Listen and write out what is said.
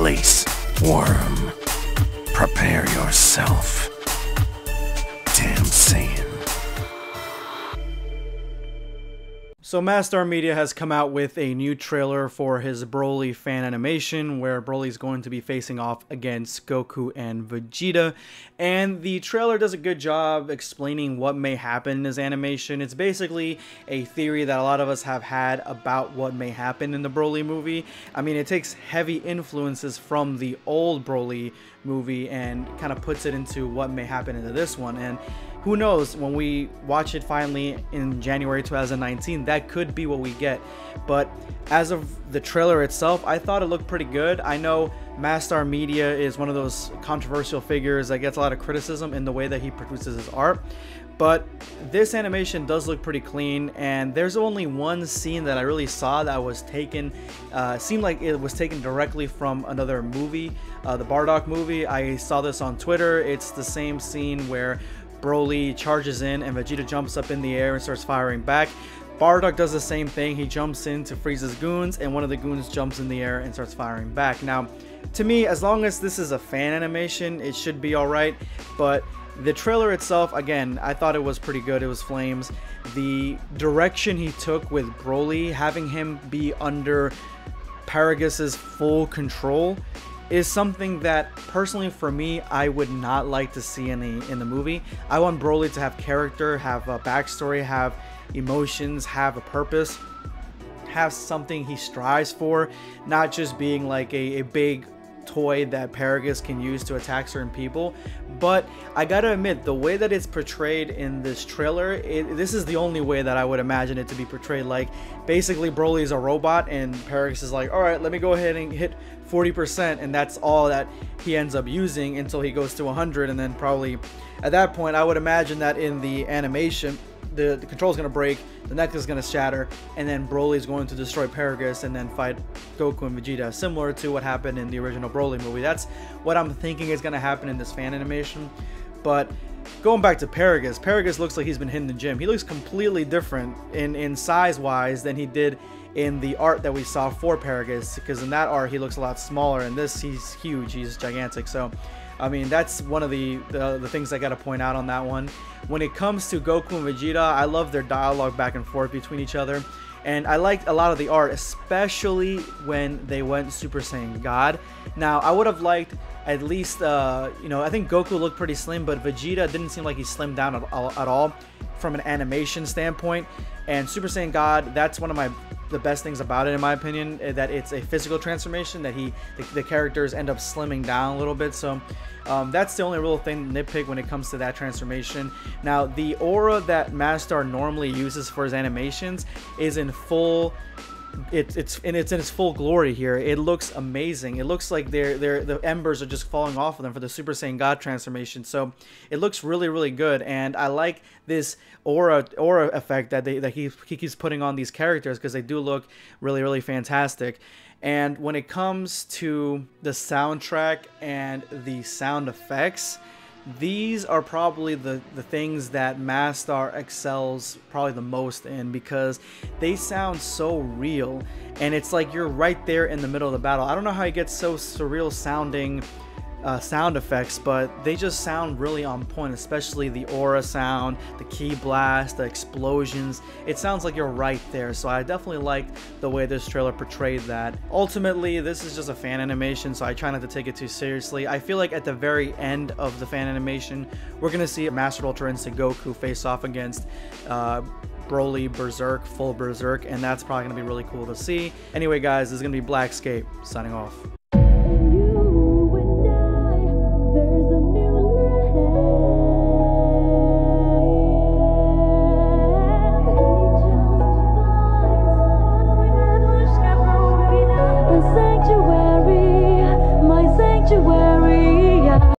place, worm. Prepare yourself. Damn Saiyan. So Mastar Media has come out with a new trailer for his Broly fan animation where Broly's going to be facing off against Goku and Vegeta, and the trailer does a good job explaining what may happen in his animation. It's basically a theory that a lot of us have had about what may happen in the Broly movie. I mean, it takes heavy influences from the old Broly movie and kind of puts it into what may happen into this one, and who knows, when we watch it finally in January 2019, that could be what we get. But as of the trailer itself, I thought it looked pretty good. I know Mastar Media is one of those controversial figures that gets a lot of criticism in the way that he produces his art, but this animation does look pretty clean, and there's only one scene that I really saw that was taken, seemed like it was taken directly from another movie, the Bardock movie. I saw this on Twitter. It's the same scene where Broly charges in and Vegeta jumps up in the air and starts firing back. Bardock does the same thing. He jumps in to freeze his goons, and one of the goons jumps in the air and starts firing back. Now, to me, as long as this is a fan animation, it should be alright, but the trailer itself, again, I thought it was pretty good. It was flames. The direction he took with Broly, having him be under Paragus' full control, is something that personally for me I would not like to see in the movie. I want Broly to have character, have a backstory, have emotions, have a purpose, have something he strives for, not just being like a big toy that Paragus can use to attack certain people. But I gotta admit, the way that it's portrayed in this trailer, this is the only way that I would imagine it to be portrayed. Like, basically Broly is a robot and Paragus is like, alright, let me go ahead and hit 40%, and that's all that he ends up using until he goes to 100, and then probably at that point I would imagine that in the animation the control's gonna break, the neck is gonna shatter, and then Broly is going to destroy Paragus and then fight Goku and Vegeta, similar to what happened in the original Broly movie. That's what I'm thinking is gonna happen in this fan animation. But going back to Paragus, Paragus looks like he's been hitting the gym. He looks completely different in size wise than he did in the art that we saw for Paragus, because in that art he looks a lot smaller, and this he's huge, he's gigantic. So I mean, that's one of the things I gotta point out on that one. When it comes to Goku and Vegeta, I love their dialogue back and forth between each other, and I liked a lot of the art, especially when they went Super Saiyan God. Now, I would have liked at least, you know, I think Goku looked pretty slim, but Vegeta didn't seem like he slimmed down at all from an animation standpoint. And Super Saiyan God, that's one of the best things about it, in my opinion, that it's a physical transformation, that the characters end up slimming down a little bit. So that's the only real thing to nitpick when it comes to that transformation. Now, the aura that Mastar normally uses for his animations is in full. It's in its full glory here. It looks amazing. It looks like the embers are just falling off of them for the Super Saiyan God transformation. So it looks really, really good, and I like this aura effect that he keeps putting on these characters, because they do look really, really fantastic. And when it comes to the soundtrack and the sound effects, these are probably the things that Mastar excels probably the most in, because they sound so real, and it's like you're right there in the middle of the battle. I don't know how he gets so surreal sounding sound effects, but they just sound really on point, especially the aura sound, the ki blast, the explosions. It sounds like you're right there, so I definitely like the way this trailer portrayed that. Ultimately, this is just a fan animation, so I try not to take it too seriously. I feel like at the very end of the fan animation, we're gonna see Master Ultra Instinct Goku face off against Broly Berserk, full Berserk, and that's probably gonna be really cool to see. Anyway guys, this is gonna be BlackScape signing off.